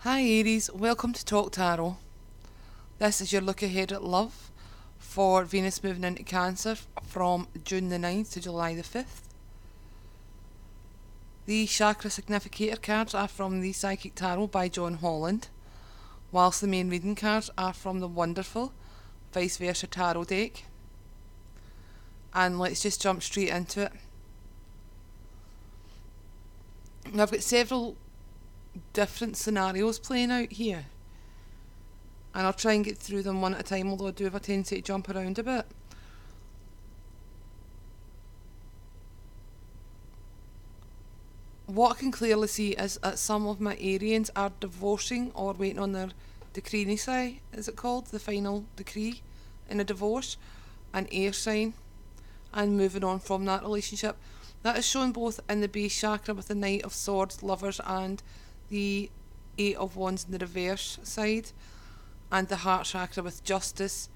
Hi Aries, welcome to Talk Tarot. This is your look ahead at love for Venus moving into Cancer from June the 9th to July the 5th. The Chakra Significator cards are from the Psychic Tarot by John Holland, whilst the main reading cards are from the wonderful Vice Versa Tarot deck. And let's just jump straight into it. Now, I've got several different scenarios playing out here, and I'll try and get through them one at a time, although I do have a tendency to jump around a bit. What I can clearly see is that some of my Arians are divorcing or waiting on their decree nisi, is it called? The final decree in a divorce, an air sign, and moving on from that relationship. That is shown both in the base chakra with the Knight of Swords, Lovers, and the Eight of Wands in the reverse side, and the heart chakra with Justice,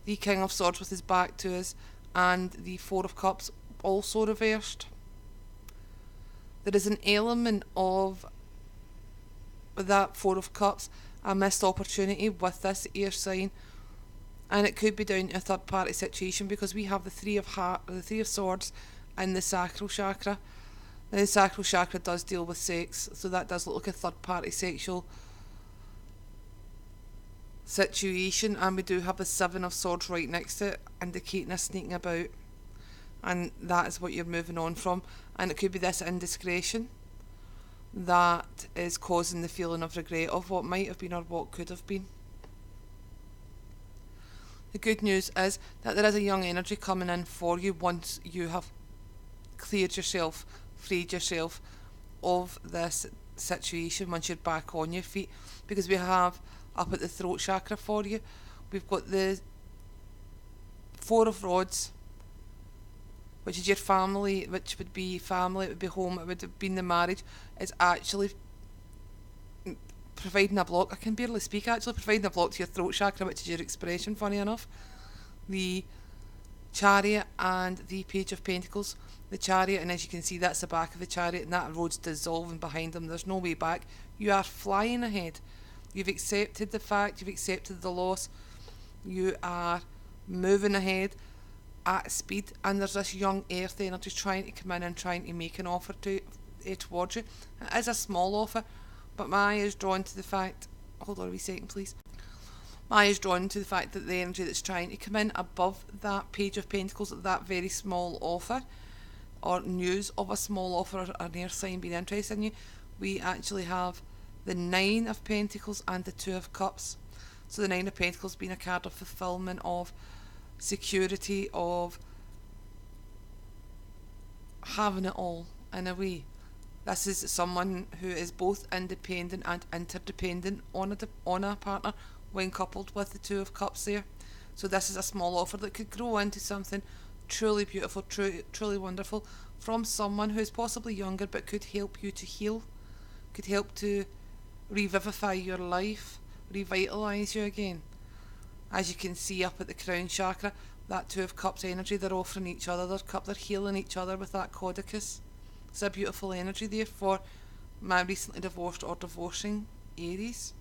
the King of Swords with his back to us, and the Four of Cups also reversed. There is an element of that Four of Cups, a missed opportunity with this air sign, and it could be down to a third party situation because we have the Three of Swords in the sacral chakra. Now, the sacral chakra does deal with sex, so that does look like a third party sexual situation, and we do have the Seven of Swords right next to it, indicating a sneaking about, and that is what you're moving on from. And it could be this indiscretion that is causing the feeling of regret of what might have been or what could have been. The good news is that there is a young energy coming in for you once you have cleared yourself, freed yourself of this situation, once you're back on your feet, because we have up at the throat chakra for you, we've got the Four of Rods, which is your family, which would be family, it would be home, it would have been the marriage. It's actually providing a block. I can barely speak, actually providing a block to your throat chakra, which is your expression, funny enough. The Chariot and the Page of Pentacles. The Chariot, and as you can see, that's the back of the Chariot, and that road's dissolving behind them. There's no way back. You are flying ahead. You've accepted the fact, you've accepted the loss. You are moving ahead at speed, and there's this young earth energy trying to come in and trying to make an offer towards you. It is a small offer, but my eye is drawn to the fact, hold on a wee second please, my eye is drawn to the fact that the energy that's trying to come in above that Page of Pentacles, that very small offer, or news of a small offer or an air sign being interested in you, we actually have the Nine of Pentacles and the Two of Cups. So the Nine of Pentacles being a card of fulfillment, of security, of having it all in a way. This is someone who is both independent and interdependent on a partner when coupled with the Two of Cups there. So this is a small offer that could grow into something truly beautiful, truly wonderful, from someone who is possibly younger but could help you to heal, could help to revivify your life, revitalise you again. As you can see up at the crown chakra, that Two of Cups energy, they're offering each other their cup, they're healing each other with that caudicus. It's a beautiful energy there for my recently divorced or divorcing Aries.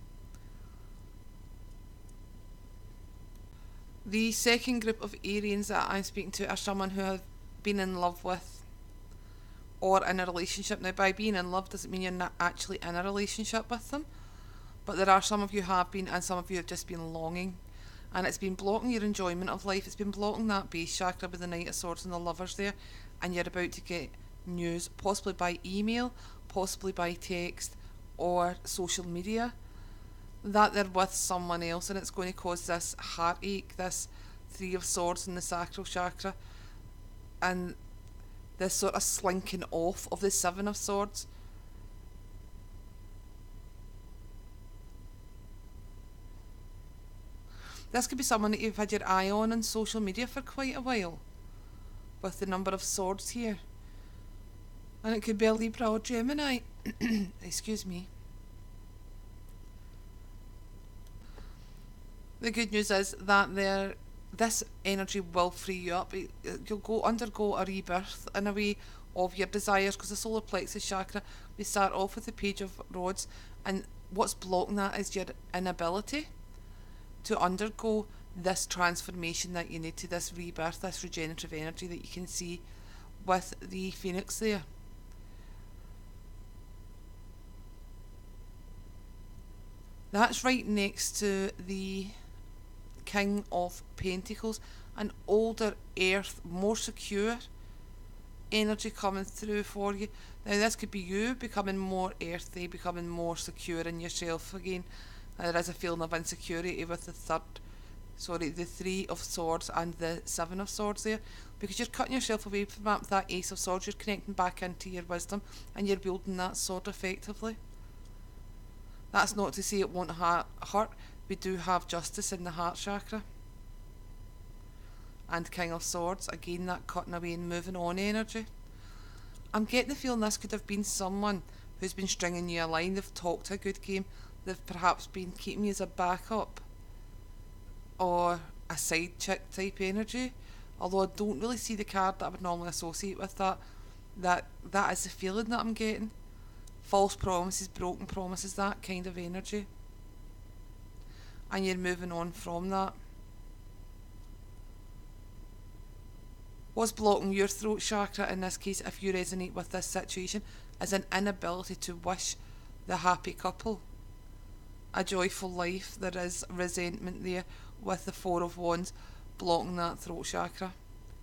The second group of Arians that I'm speaking to are someone who have been in love with or in a relationship. Now, by being in love doesn't mean you're not actually in a relationship with them, but there are some of you have been, and some of you have just been longing, and it's been blocking your enjoyment of life. It's been blocking that base chakra with the Knight of Swords and the Lovers there, and you're about to get news, possibly by email, possibly by text or social media, that they're with someone else, and it's going to cause this heartache, this Three of Swords in the sacral chakra, and this sort of slinking off of the Seven of Swords. This could be someone that you've had your eye on social media for quite a while, with the number of swords here. And it could be a Libra or Gemini. Excuse me. The good news is that this energy will free you up. You'll undergo a rebirth in a way of your desires, because the solar plexus chakra, we start off with the Page of Rods, and what's blocking that is your inability to undergo this transformation that you need, to this rebirth, this regenerative energy that you can see with the Phoenix there. That's right next to the King of Pentacles, an older earth, more secure energy coming through for you. Now this could be you becoming more earthy, becoming more secure in yourself again. There is a feeling of insecurity with the Three of Swords and the Seven of Swords there, because you're cutting yourself away from that Ace of Swords. You're connecting back into your wisdom and you're building that sword effectively. That's not to say it won't hurt. We do have justice in the heart chakra. And King of Swords, again, that cutting away and moving on energy. I'm getting the feeling this could have been someone who's been stringing you along. They've talked a good game. They've perhaps been keeping you as a backup or a side chick type energy. Although I don't really see the card that I would normally associate with that. That is the feeling that I'm getting. False promises, broken promises, that kind of energy. And you're moving on from that. What's blocking your throat chakra in this case, if you resonate with this situation, is an inability to wish the happy couple a joyful life. There is resentment there with the Four of Wands blocking that throat chakra.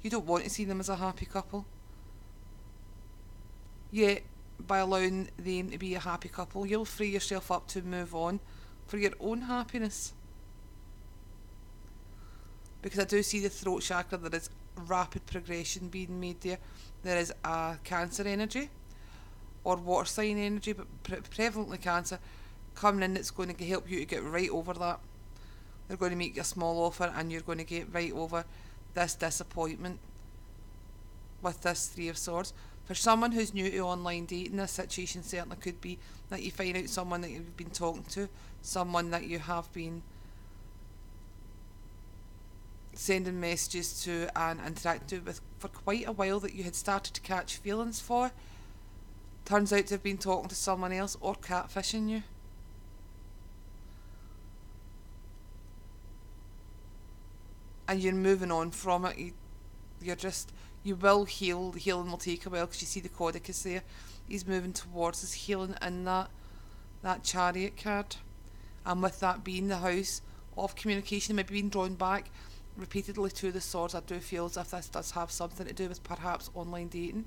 You don't want to see them as a happy couple. Yet, by allowing them to be a happy couple, you'll free yourself up to move on for your own happiness. Because I do see the throat chakra, there is rapid progression being made there. There is a Cancer energy or water sign energy, but prevalently Cancer, coming in that's going to help you to get right over that. They're going to make you a small offer and you're going to get right over this disappointment with this Three of Swords. For someone who's new to online dating, this situation certainly could be that you find out someone that you've been talking to, someone that you have been sending messages to and interacting with for quite a while, that you had started to catch feelings for, turns out to have been talking to someone else or catfishing you. And you're moving on from it. You will heal. The healing will take a while, because you see the Codicus there. He's moving towards his healing in that Chariot card. And with that being the house of communication, maybe being drawn back repeatedly to the Swords, I do feel as if this does have something to do with perhaps online dating.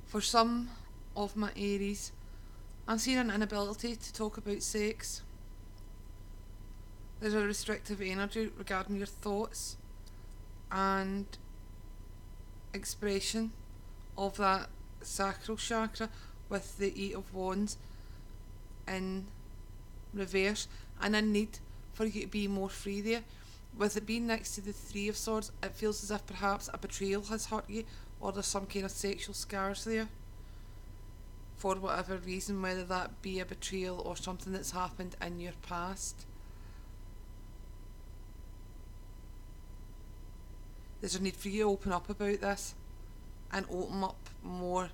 For some of my Aries, I'm seeing an inability to talk about sex. There's a restrictive energy regarding your thoughts and expression of that sacral chakra with the Eight of Wands in reverse, and a need for you to be more free there. With it being next to the Three of Swords, it feels as if perhaps a betrayal has hurt you, or there's some kind of sexual scars there for whatever reason, whether that be a betrayal or something that's happened in your past. There's a need for you to open up about this and open up more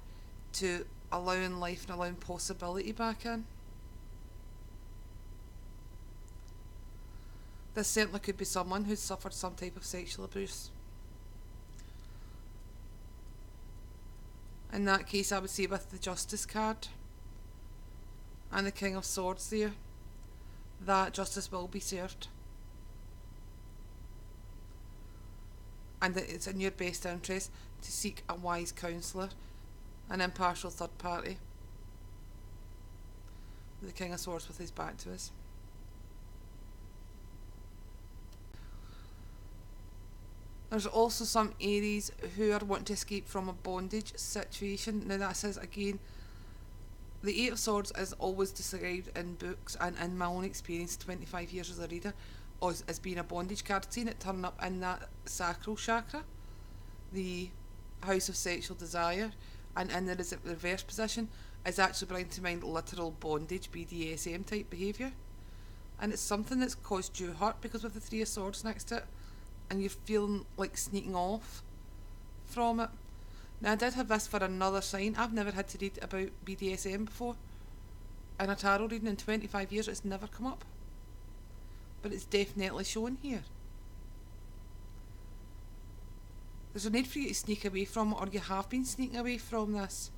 to allowing life and allowing possibility back in. This certainly could be someone who's suffered some type of sexual abuse. In that case, I would say with the Justice card and the King of Swords there, that justice will be served. And that it's in your best interest to seek a wise counsellor, an impartial third party. The King of Swords with his back to us. There's also some Aries who are wanting to escape from a bondage situation. Now that says again, the Eight of Swords is always described in books and in my own experience, 25 years as a reader, as being a bondage card. Seeing it turn up in that sacral chakra, the house of sexual desire, and in the reverse position, is actually bringing to mind literal bondage, BDSM type behaviour. And it's something that's caused you hurt, because with the Three of Swords next to it, and you're feeling like sneaking off from it. Now, I did have this for another sign. I've never had to read about BDSM before. In a tarot reading in 25 years, it's never come up. But it's definitely shown here. There's a need for you to sneak away from it, or you have been sneaking away from this.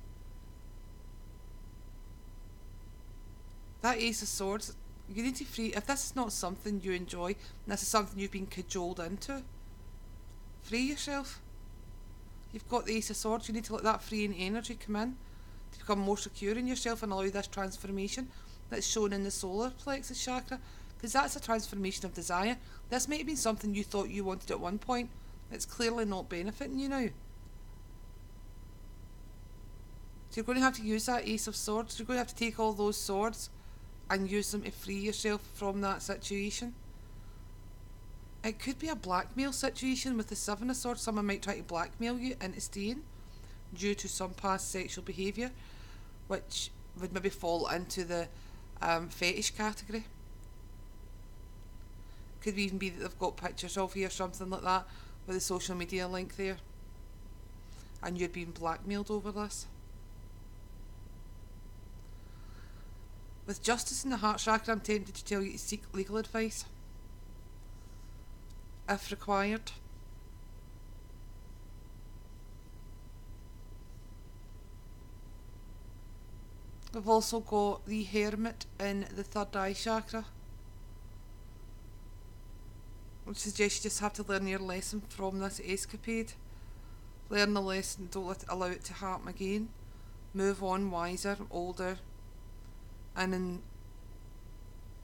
That Ace of Swords, you need to free. If this is not something you enjoy, and this is something you've been cajoled into, free yourself. You've got the Ace of Swords, you need to let that freeing energy come in to become more secure in yourself and allow this transformation that's shown in the solar plexus chakra, because that's a transformation of desire. This might have been something you thought you wanted at one point. It's clearly not benefiting you now. So you're going to have to use that Ace of Swords. You're going to have to take all those swords and use them to free yourself from that situation. It could be a blackmail situation with the Seven of Swords. Someone might try to blackmail you into staying due to some past sexual behaviour, which would maybe fall into the fetish category. Could even be that they've got pictures of you or something like that with a social media link there, and you're being blackmailed over this. With Justice in the heart chakra, I'm tempted to tell you to seek legal advice if required. We've also got the Hermit in the third eye chakra, which suggests you just have to learn your lesson from this escapade. Learn the lesson, don't allow it to happen again. Move on wiser, older, and in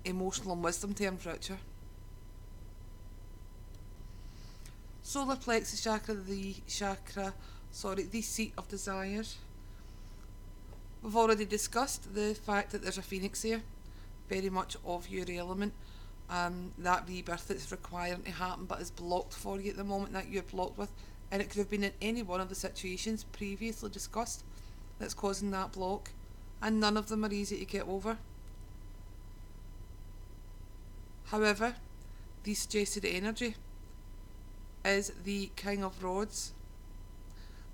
emotional and wisdom terms richer. Solar plexus chakra, the seat of desire. We've already discussed the fact that there's a phoenix there, very much of your element. That rebirth that's requiring to happen but is blocked for you at the moment, that you're blocked with, and it could have been in any one of the situations previously discussed that's causing that block, and none of them are easy to get over. However, the suggested energy is the King of Rods.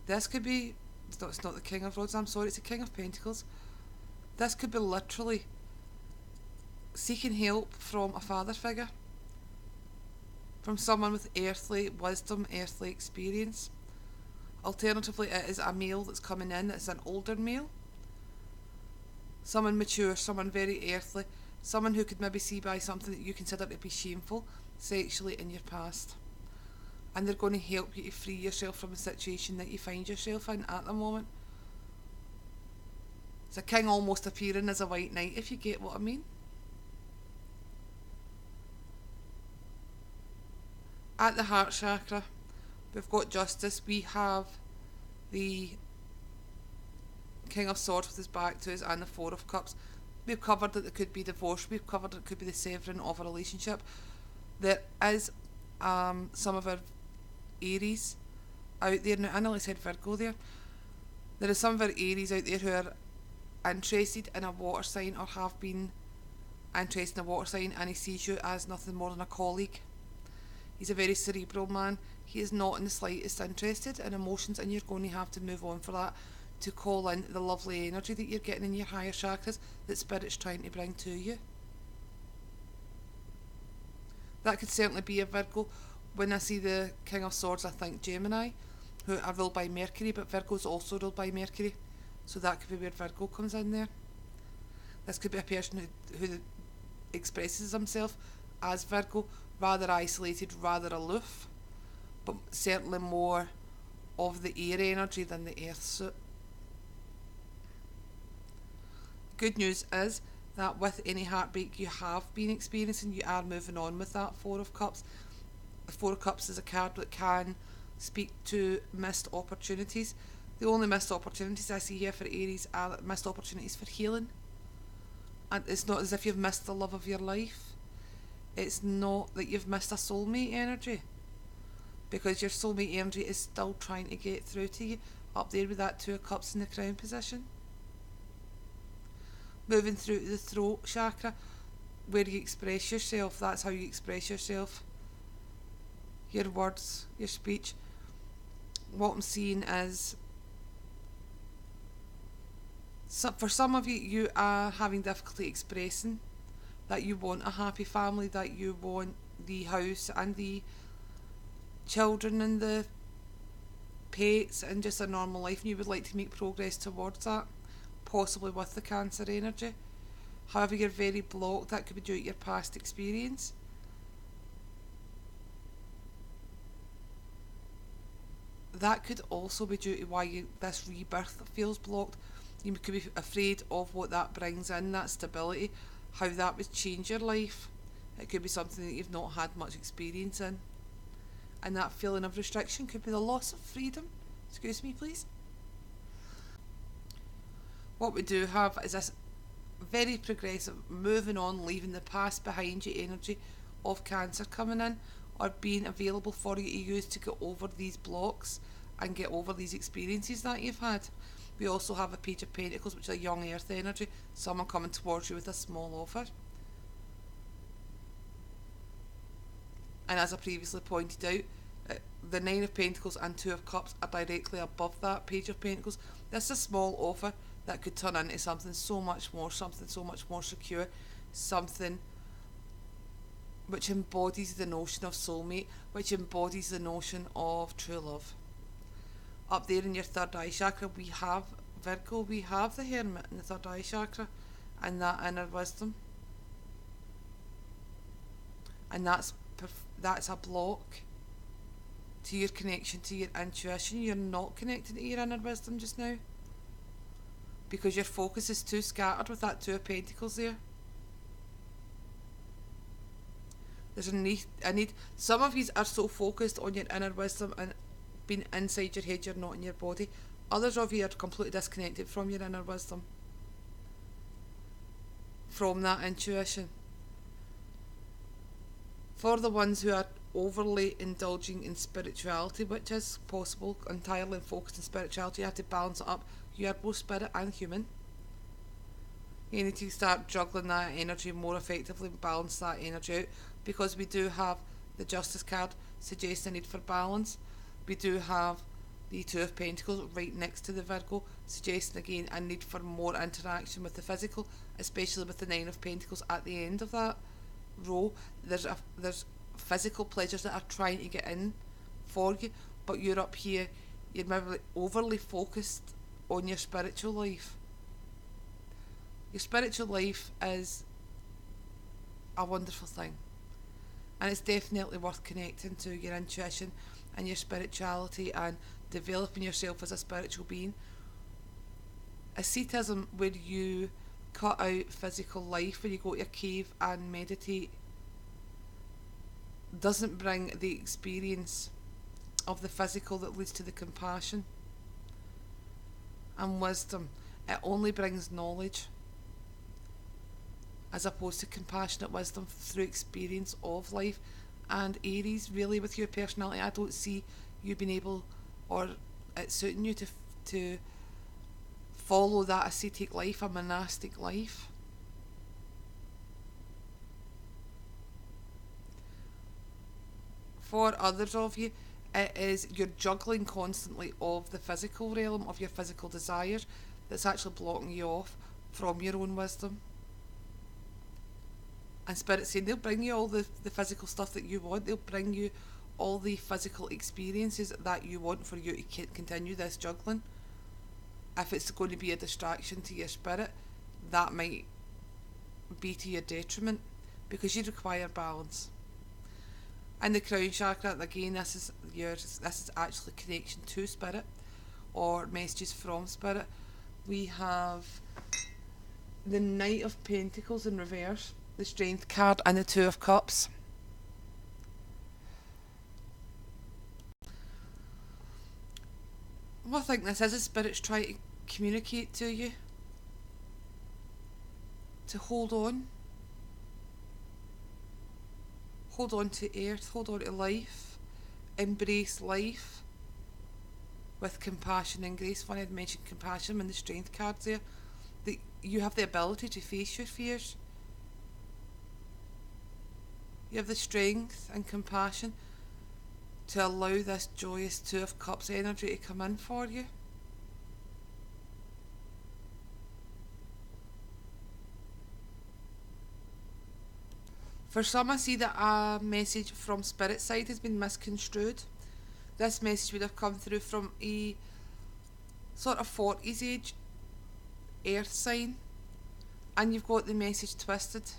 This could be, it's not the King of Rods, I'm sorry, it's the King of Pentacles. This could be literally seeking help from a father figure, from someone with earthly wisdom, earthly experience. Alternatively, it is a male that's coming in, it's an older male, someone mature, someone very earthly, someone who could maybe see by something that you consider to be shameful sexually in your past, and they're going to help you to free yourself from a situation that you find yourself in at the moment. It's a king almost appearing as a white knight, if you get what I mean. At the heart chakra, we've got Justice. We have the King of Swords with his back to us and the Four of Cups. We've covered that there could be divorce. We've covered that it could be the severing of a relationship. There is some of our Aries out there. Now, I nearly said Virgo there. There is some of our Aries out there who are interested in a water sign or have been interested in a water sign, and he sees you as nothing more than a colleague. He's a very cerebral man. He is not in the slightest interested in emotions, and you're going to have to move on for that to call in the lovely energy that you're getting in your higher chakras that Spirit's trying to bring to you. That could certainly be a Virgo. When I see the King of Swords, I think Gemini, who are ruled by Mercury, but Virgo's also ruled by Mercury, so that could be where Virgo comes in there. This could be a person who expresses himself as Virgo, rather isolated, rather aloof, but certainly more of the air energy than the earth suit. Good news is that with any heartbreak you have been experiencing, you are moving on with that Four of Cups. The Four of Cups is a card that can speak to missed opportunities. The only missed opportunities I see here for Aries are missed opportunities for healing. And it's not as if you've missed the love of your life. It's not that you've missed a soulmate energy, because your soulmate energy is still trying to get through to you, up there with that Two of Cups in the crown position. Moving through to the throat chakra, where you express yourself, that's how you express yourself. Your words, your speech. what I'm seeing is, for some of you, you are having difficulty expressing that you want a happy family, that you want the house and the children and the pets and just a normal life, and you would like to make progress towards that, possibly with the Cancer energy. However, you're very blocked. That could be due to your past experience. That could also be due to why this rebirth feels blocked. You could be afraid of what that brings in, that stability, how that would change your life. It could be something that you've not had much experience in. And that feeling of restriction could be the loss of freedom. Excuse me, please. What we do have is this very progressive, moving on, leaving the past behind you energy of Cancer coming in, or being available for you to use to get over these blocks and get over these experiences that you've had. We also have a Page of Pentacles, which is a young earth energy, someone coming towards you with a small offer. And as I previously pointed out, the Nine of Pentacles and Two of Cups are directly above that Page of Pentacles. This is a small offer that could turn into something so much more secure, something which embodies the notion of soulmate, which embodies the notion of true love. Up there in your third eye chakra, we have Virgo, we have the Hermit in the third eye chakra, and that inner wisdom. And that's a block to your connection to your intuition. You're not connected to your inner wisdom just now, because your focus is too scattered with that Two of Pentacles there. There's a need. Some of you are so focused on your inner wisdom and being inside your head, you're not in your body. Others of you are completely disconnected from your inner wisdom, from that intuition. For the ones who are overly indulging in spirituality, which is possible, entirely focused on spirituality, you have to balance it up. You are both spirit and human. You need to start juggling that energy more effectively and balance that energy out, because we do have the Justice card suggesting a need for balance. We do have the Two of Pentacles right next to the Virgo, suggesting again a need for more interaction with the physical, especially with the Nine of Pentacles at the end of that row. There's physical pleasures that are trying to get in for you, but you're up here, you're maybe overly focused on your spiritual life. Your spiritual life is a wonderful thing, and it's definitely worth connecting to your intuition and your spirituality and developing yourself as a spiritual being. Asceticism, where you cut out physical life, where you go to a cave and meditate, doesn't bring the experience of the physical that leads to the compassion and wisdom. It only brings knowledge, as opposed to compassionate wisdom through experience of life. And Aries, really, with your personality, I don't see you being able, or it suiting you to follow that ascetic life, a monastic life. For others of you, it is you're juggling constantly of the physical realm, of your physical desires, that's actually blocking you off from your own wisdom. And Spirit's saying they'll bring you all the physical stuff that you want. They'll bring you all the physical experiences that you want for you to continue this juggling. If it's going to be a distraction to your spirit, that might be to your detriment, because you require balance. And the crown chakra, again, this is actually connection to spirit or messages from spirit. We have the Knight of Pentacles in reverse, the Strength card, and the Two of Cups. What I think this is Spirit's trying to communicate to you to hold on to earth, hold on to life, embrace life with compassion and grace. Funny I'd mentioned compassion in the Strength cards there. That you have the ability to face your fears. You have the strength and compassion to allow this joyous Two of Cups energy to come in for you. For some, I see that a message from Spirit side has been misconstrued. This message would have come through from a sort of 40s age earth sign, and you've got the message twisted,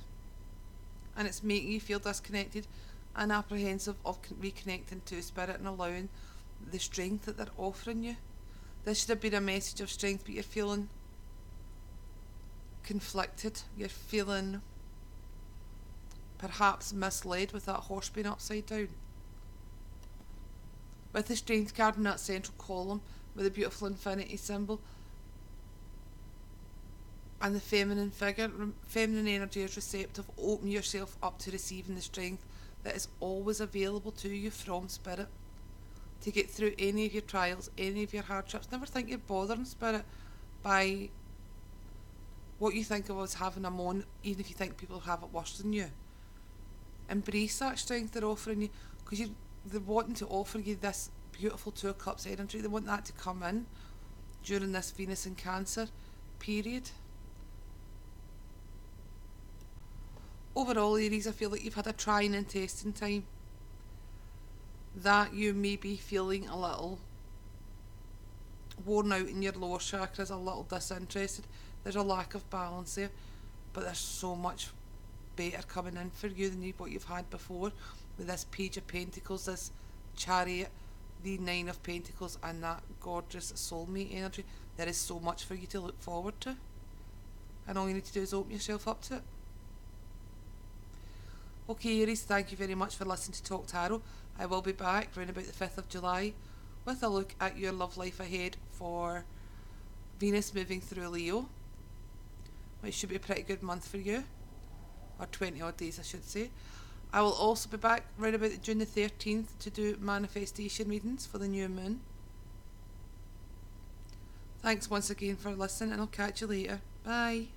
and it's making you feel disconnected and apprehensive of reconnecting to Spirit and allowing the strength that they're offering you. This should have been a message of strength, but you're feeling conflicted. You're feeling perhaps misled with that horse being upside down. With the strength card in that central column with the beautiful infinity symbol and the feminine figure, feminine energy is receptive. Open yourself up to receiving the strength that is always available to you from Spirit to get through any of your trials, any of your hardships. Never think you're bothering Spirit by what you think of as having a moan, even if you think people have it worse than you. Embrace that strength they're offering you, because they're wanting to offer you this beautiful Two of Cups energy. They want that to come in during this Venus in Cancer period. Overall, Aries, I feel like you've had a trying and testing time, that you may be feeling a little worn out in your lower chakras, a little disinterested. There's a lack of balance there, but there's so much better coming in for you than what you've had before, with this Page of Pentacles, this Chariot, the Nine of Pentacles, and that gorgeous soulmate energy. There is so much for you to look forward to, and all you need to do is open yourself up to it. Okay, Aries, thank you very much for listening to Talk Tarot. I will be back around about the 5th of July with a look at your love life ahead for Venus moving through Leo, which should be a pretty good month for you, or 20 odd days I should say. I will also be back around about June the 13th to do manifestation readings for the new moon. Thanks once again for listening, and I'll catch you later. Bye.